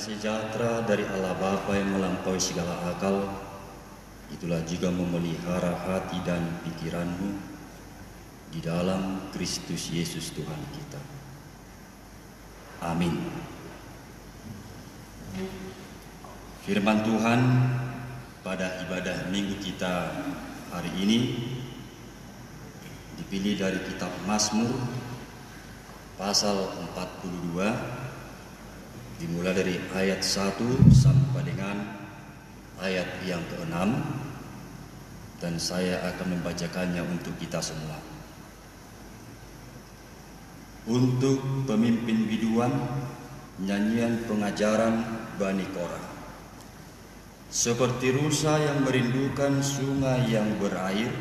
sejahtera dari Allah Bapa yang melampaui segala akal, itulah juga memelihara hati dan pikiranmu di dalam Kristus Yesus Tuhan kita. Amin. Firman Tuhan pada ibadah minggu kita hari ini dipilih dari kitab Mazmur pasal 42, dimulai dari ayat 1 sampai dengan ayat yang ke-6, dan saya akan membacakannya untuk kita semua. Untuk pemimpin biduan, nyanyian pengajaran Bani Korah. Seperti rusa yang merindukan sungai yang berair,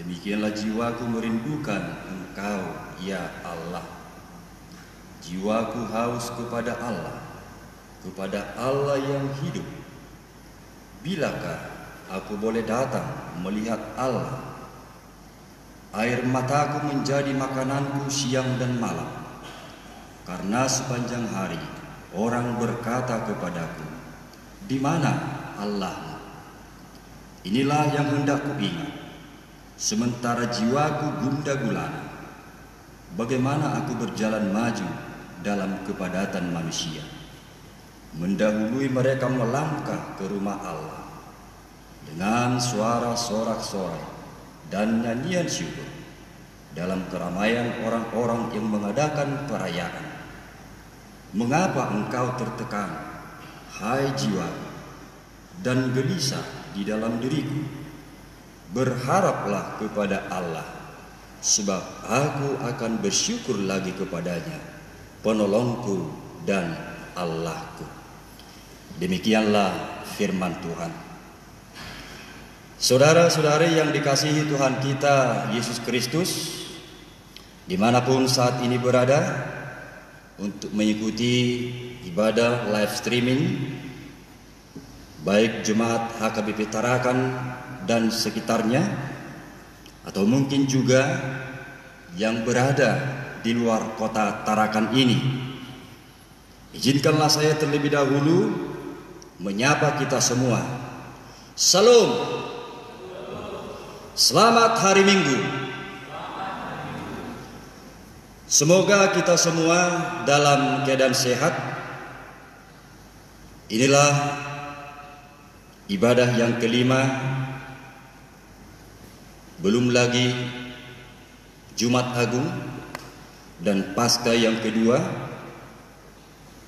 demikianlah jiwaku merindukan Engkau, ya Allah. Jiwaku haus kepada Allah yang hidup. Bilakah aku boleh datang melihat Allah? Air mataku menjadi makananku siang dan malam, karena sepanjang hari orang berkata kepadaku, di mana Allahmu? Inilah yang hendak kuingat, sementara jiwaku gundah gulana. Bagaimana aku berjalan maju dalam kepadatan manusia, mendahului mereka melangkah ke rumah Allah dengan suara sorak-sorai dan nyanyian syukur dalam keramaian orang-orang yang mengadakan perayaan. Mengapa engkau tertekan, hai jiwa, dan gelisah di dalam diriku? Berharaplah kepada Allah, sebab aku akan bersyukur lagi kepadanya, penolongku dan Allahku. Demikianlah firman Tuhan. Saudara-saudari yang dikasihi Tuhan kita Yesus Kristus, dimanapun saat ini berada, untuk mengikuti ibadah live streaming, baik Jemaat HKBP Tarakan dan sekitarnya, atau mungkin juga yang berada di luar kota Tarakan ini, izinkanlah saya terlebih dahulu menyapa kita semua. Salam, selamat hari Minggu. Semoga kita semua dalam keadaan sehat. Inilah ibadah yang kelima, belum lagi Jumat Agung dan Paskah yang kedua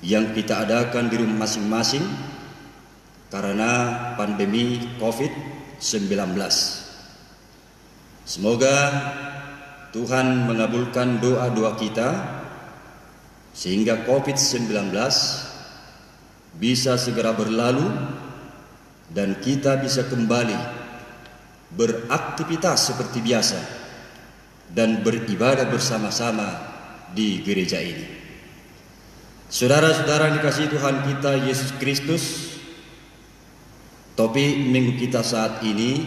yang kita adakan di rumah masing-masing karena pandemi COVID-19. Semoga Tuhan mengabulkan doa-doa kita sehingga COVID-19 bisa segera berlalu dan kita bisa kembali beraktivitas seperti biasa dan beribadah bersama-sama di gereja ini. Saudara-saudara dikasihi Tuhan kita Yesus Kristus, topik minggu kita saat ini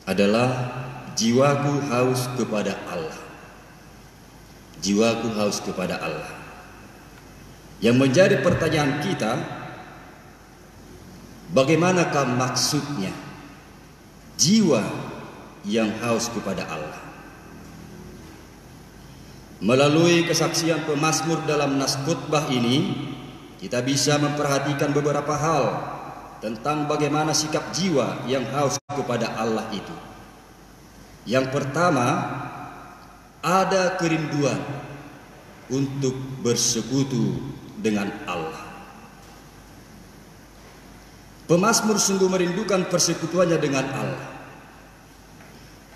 adalah jiwaku haus kepada Allah. Jiwaku haus kepada Allah. Yang menjadi pertanyaan kita, bagaimanakah maksudnya jiwa yang haus kepada Allah? Melalui kesaksian pemazmur dalam nas khotbah ini, kita bisa memperhatikan beberapa hal tentang bagaimana sikap jiwa yang haus kepada Allah itu. Yang pertama, ada kerinduan untuk bersekutu dengan Allah. Pemazmur sungguh merindukan persekutuannya dengan Allah.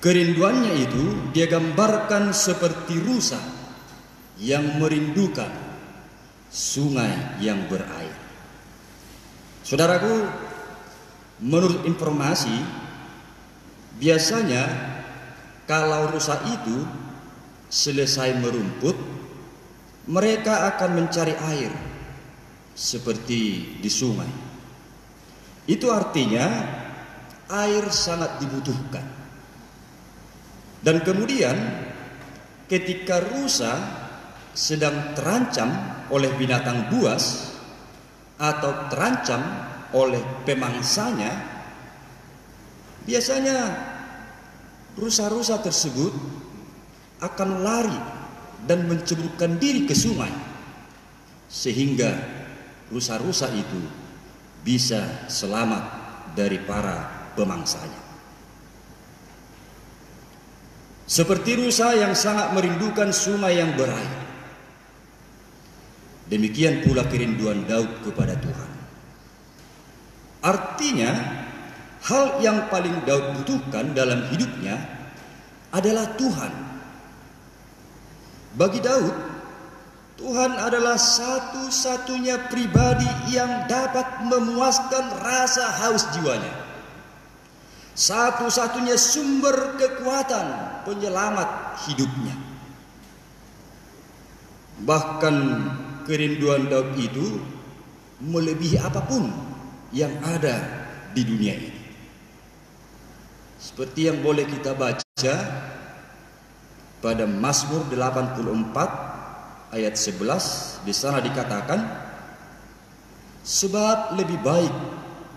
Kerinduannya itu dia gambarkan seperti rusa yang merindukan sungai yang berair. Saudaraku, menurut informasi, biasanya kalau rusa itu selesai merumput, mereka akan mencari air seperti di sungai. Itu artinya air sangat dibutuhkan. Dan kemudian ketika rusa sedang terancam oleh binatang buas, atau terancam oleh pemangsanya, biasanya rusa-rusa tersebut akan lari dan menceburkan diri ke sungai, sehingga rusa-rusa itu bisa selamat dari para pemangsanya. Seperti rusa yang sangat merindukan sungai yang berair, demikian pula kerinduan Daud kepada Tuhan. Artinya, hal yang paling Daud butuhkan dalam hidupnya adalah Tuhan. Bagi Daud, Tuhan adalah satu-satunya pribadi yang dapat memuaskan rasa haus jiwanya. Satu-satunya sumber kekuatan penyelamat hidupnya. Bahkan kerinduan Daud itu melebihi apapun yang ada di dunia ini. Seperti yang boleh kita baca pada Mazmur 84 ayat 11, di sana dikatakan, sebab lebih baik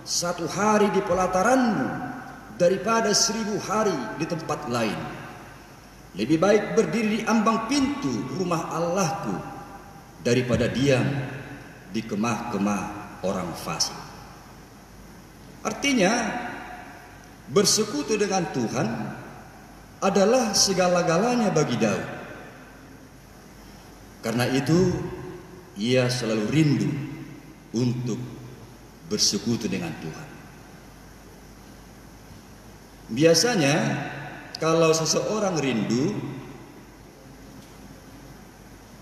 satu hari di pelataranmu daripada 1000 hari di tempat lain. Lebih baik berdiri di ambang pintu rumah Allahku daripada diam di kemah-kemah orang fasik. Artinya, bersekutu dengan Tuhan adalah segala-galanya bagi Daud. Karena itu, ia selalu rindu untuk bersekutu dengan Tuhan. Biasanya kalau seseorang rindu,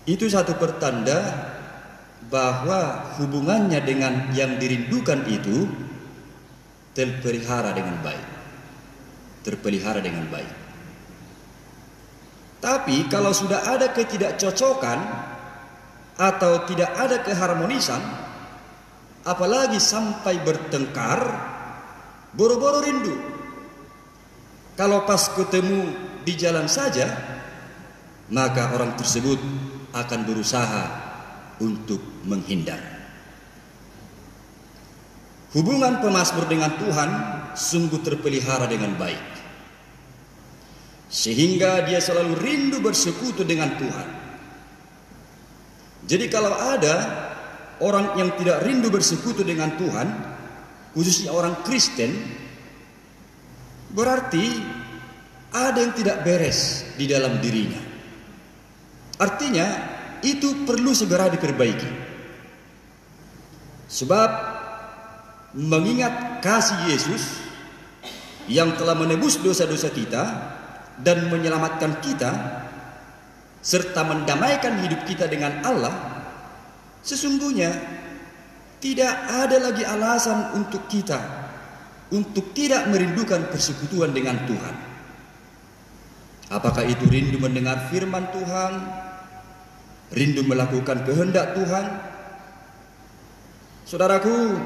itu satu pertanda bahwa hubungannya dengan yang dirindukan itu terpelihara dengan baik. Terpelihara dengan baik. Tapi kalau sudah ada ketidakcocokan atau tidak ada keharmonisan, apalagi sampai bertengkar, boro-boro rindu. Kalau pas ketemu di jalan saja, maka orang tersebut akan berusaha untuk menghindar. Hubungan pemazmur dengan Tuhan sungguh terpelihara dengan baik, sehingga dia selalu rindu bersekutu dengan Tuhan. Jadi kalau ada orang yang tidak rindu bersekutu dengan Tuhan, khususnya orang Kristen, berarti ada yang tidak beres di dalam dirinya. Artinya itu perlu segera diperbaiki. Sebab mengingat kasih Yesus yang telah menebus dosa-dosa kita dan menyelamatkan kita serta mendamaikan hidup kita dengan Allah, sesungguhnya tidak ada lagi alasan untuk kita untuk tidak merindukan persekutuan dengan Tuhan. Apakah itu rindu mendengar firman Tuhan, rindu melakukan kehendak Tuhan? Saudaraku,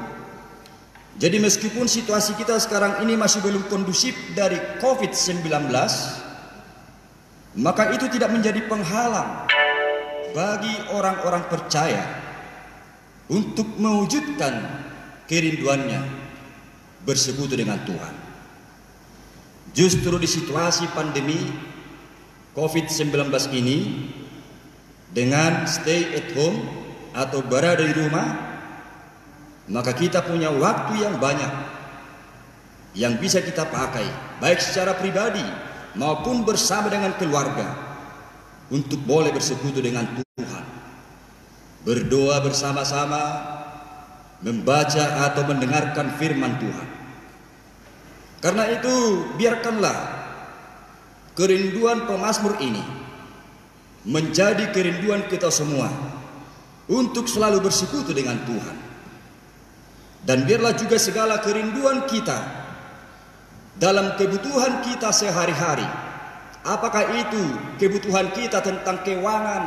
jadi meskipun situasi kita sekarang ini masih belum kondusif dari COVID-19, maka itu tidak menjadi penghalang bagi orang-orang percaya untuk mewujudkan kerinduannya bersekutu dengan Tuhan. Justru di situasi pandemi COVID-19 ini, dengan stay at home atau berada di rumah, maka kita punya waktu yang banyak yang bisa kita pakai, baik secara pribadi maupun bersama dengan keluarga, untuk boleh bersekutu dengan Tuhan, berdoa bersama-sama, membaca atau mendengarkan firman Tuhan. Karena itu, biarkanlah kerinduan pemazmur ini menjadi kerinduan kita semua untuk selalu bersekutu dengan Tuhan. Dan biarlah juga segala kerinduan kita dalam kebutuhan kita sehari-hari, apakah itu kebutuhan kita tentang keuangan,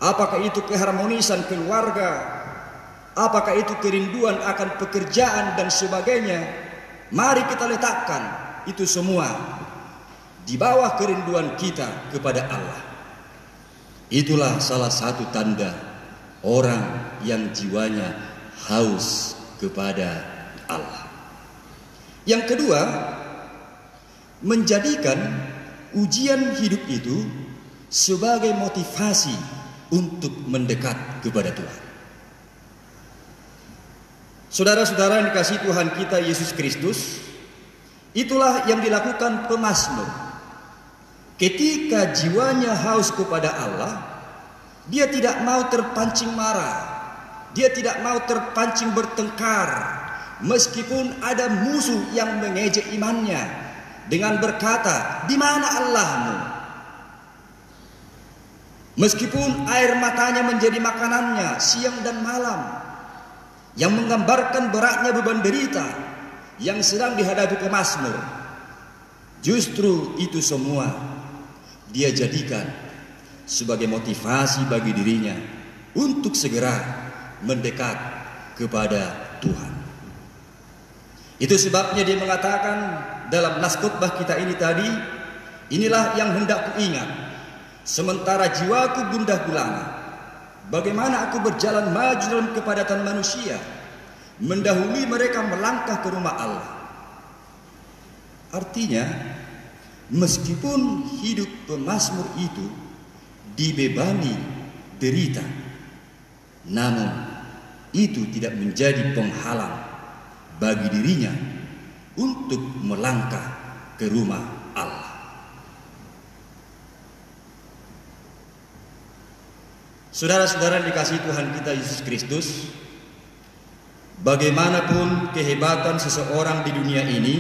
apakah itu keharmonisan keluarga, apakah itu kerinduan akan pekerjaan dan sebagainya, mari kita letakkan itu semua di bawah kerinduan kita kepada Allah. Itulah salah satu tanda orang yang jiwanya haus kepada Allah. Yang kedua, menjadikan ujian hidup itu sebagai motivasi untuk mendekat kepada Tuhan. Saudara-saudara yang dikasihi Tuhan kita Yesus Kristus, itulah yang dilakukan pemazmur. Ketika jiwanya haus kepada Allah, dia tidak mau terpancing marah, dia tidak mau terpancing bertengkar, meskipun ada musuh yang mengejek imannya dengan berkata, "Di mana Allahmu?" Meskipun air matanya menjadi makanannya siang dan malam, yang menggambarkan beratnya beban derita yang sedang dihadapi pemazmur, justru itu semua dia jadikan sebagai motivasi bagi dirinya untuk segera mendekat kepada Tuhan. Itu sebabnya dia mengatakan dalam nas khotbah kita ini tadi, "Inilah yang hendak kuingat, sementara jiwaku gundah gulana, bagaimana aku berjalan maju dalam kepadatan manusia, mendahului mereka melangkah ke rumah Allah." Artinya, meskipun hidup pemazmur itu dibebani derita, namun itu tidak menjadi penghalang bagi dirinya untuk melangkah ke rumah Allah. Saudara-saudara dikasihi Tuhan kita Yesus Kristus, bagaimanapun kehebatan seseorang di dunia ini,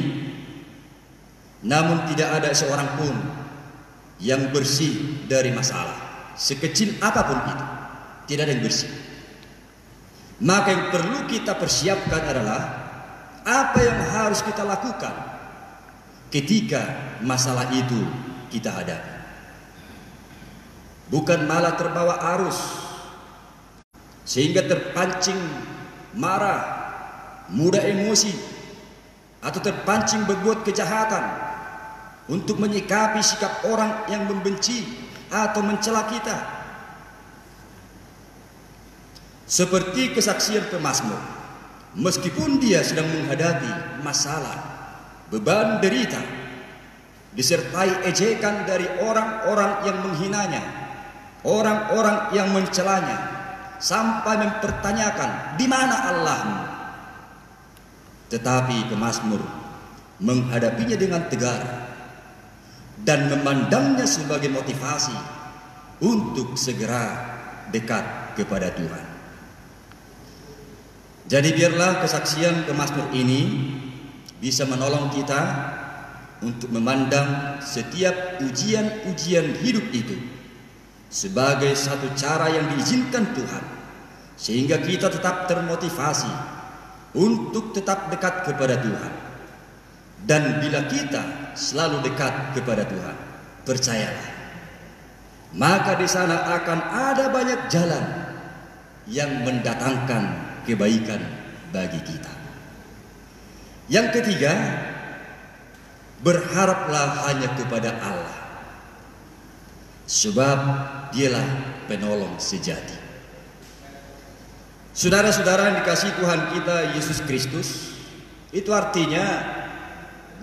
namun tidak ada seorang pun yang bersih dari masalah. Sekecil apapun itu, tidak ada yang bersih. Maka yang perlu kita persiapkan adalah apa yang harus kita lakukan ketika masalah itu kita hadapi. Bukan malah terbawa arus sehingga terpancing marah, mudah emosi, atau terpancing berbuat kejahatan untuk menyikapi sikap orang yang membenci atau mencela kita. Seperti kesaksian pemazmur, meskipun dia sedang menghadapi masalah, beban derita, disertai ejekan dari orang-orang yang menghinanya, orang-orang yang mencelanya, sampai mempertanyakan, "Di mana Allahmu?" Tetapi pemazmur menghadapinya dengan tegar dan memandangnya sebagai motivasi untuk segera dekat kepada Tuhan. Jadi biarlah kesaksian pemazmur ini bisa menolong kita untuk memandang setiap ujian-ujian hidup itu sebagai satu cara yang diizinkan Tuhan, sehingga kita tetap termotivasi untuk tetap dekat kepada Tuhan. Dan bila kita selalu dekat kepada Tuhan, percayalah, maka di sana akan ada banyak jalan yang mendatangkan kebaikan bagi kita. Yang ketiga, berharaplah hanya kepada Allah, sebab Dialah penolong sejati. Saudara-saudara yang dikasihi Tuhan kita Yesus Kristus, itu artinya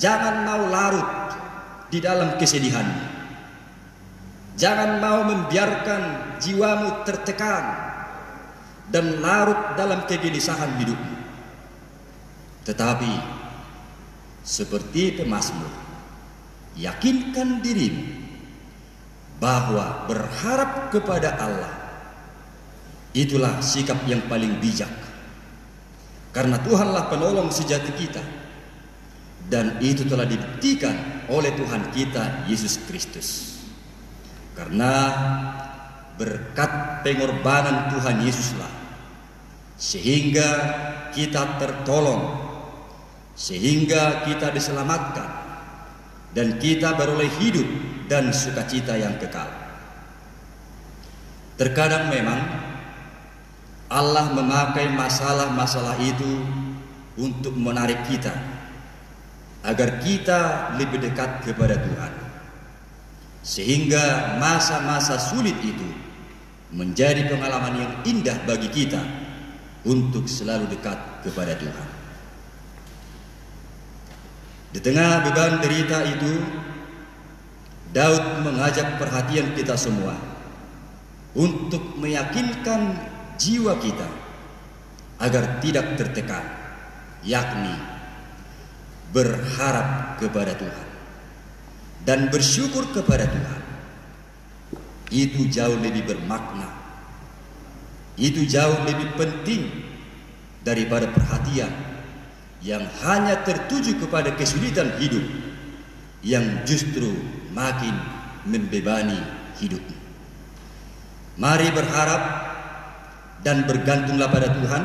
jangan mau larut di dalam kesedihan. Jangan mau membiarkan jiwamu tertekan dan larut dalam kegelisahan hidupmu. Tetapi seperti pemazmur, yakinkan dirimu bahwa berharap kepada Allah itulah sikap yang paling bijak, karena Tuhanlah penolong sejati kita, dan itu telah dibuktikan oleh Tuhan kita Yesus Kristus. Karena berkat pengorbanan Tuhan Yesuslah sehingga kita tertolong, sehingga kita diselamatkan, dan kita beroleh hidup dan sukacita yang kekal. Terkadang memang Allah memakai masalah-masalah itu untuk menarik kita agar kita lebih dekat kepada Tuhan, sehingga masa-masa sulit itu menjadi pengalaman yang indah bagi kita untuk selalu dekat kepada Tuhan. Di tengah beban derita itu, Daud mengajak perhatian kita semua untuk meyakinkan jiwa kita agar tidak tertekan, yakni berharap kepada Tuhan dan bersyukur kepada Tuhan. Itu jauh lebih bermakna, itu jauh lebih penting daripada perhatian yang hanya tertuju kepada kesulitan hidup yang justru makin membebani hidupmu. Mari berharap dan bergantunglah pada Tuhan,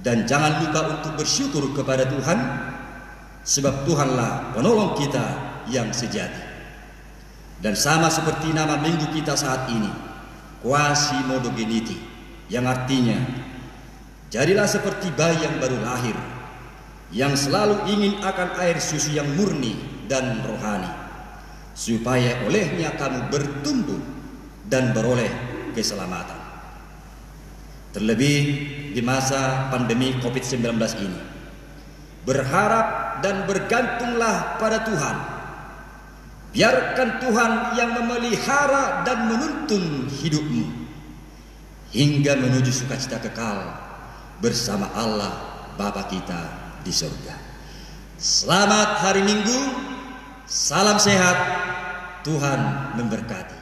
dan jangan lupa untuk bersyukur kepada Tuhan, sebab Tuhanlah penolong kita yang sejati. Dan sama seperti nama minggu kita saat ini, Quasimodogeniti, yang artinya jadilah seperti bayi yang baru lahir, yang selalu ingin akan air susu yang murni dan rohani, supaya olehnya kamu bertumbuh dan beroleh keselamatan. Terlebih di masa pandemi COVID-19 ini, berharap dan bergantunglah pada Tuhan. Biarkan Tuhan yang memelihara dan menuntun hidupmu hingga menuju sukacita kekal bersama Allah Bapa kita di surga. Selamat hari Minggu, salam sehat, Tuhan memberkati.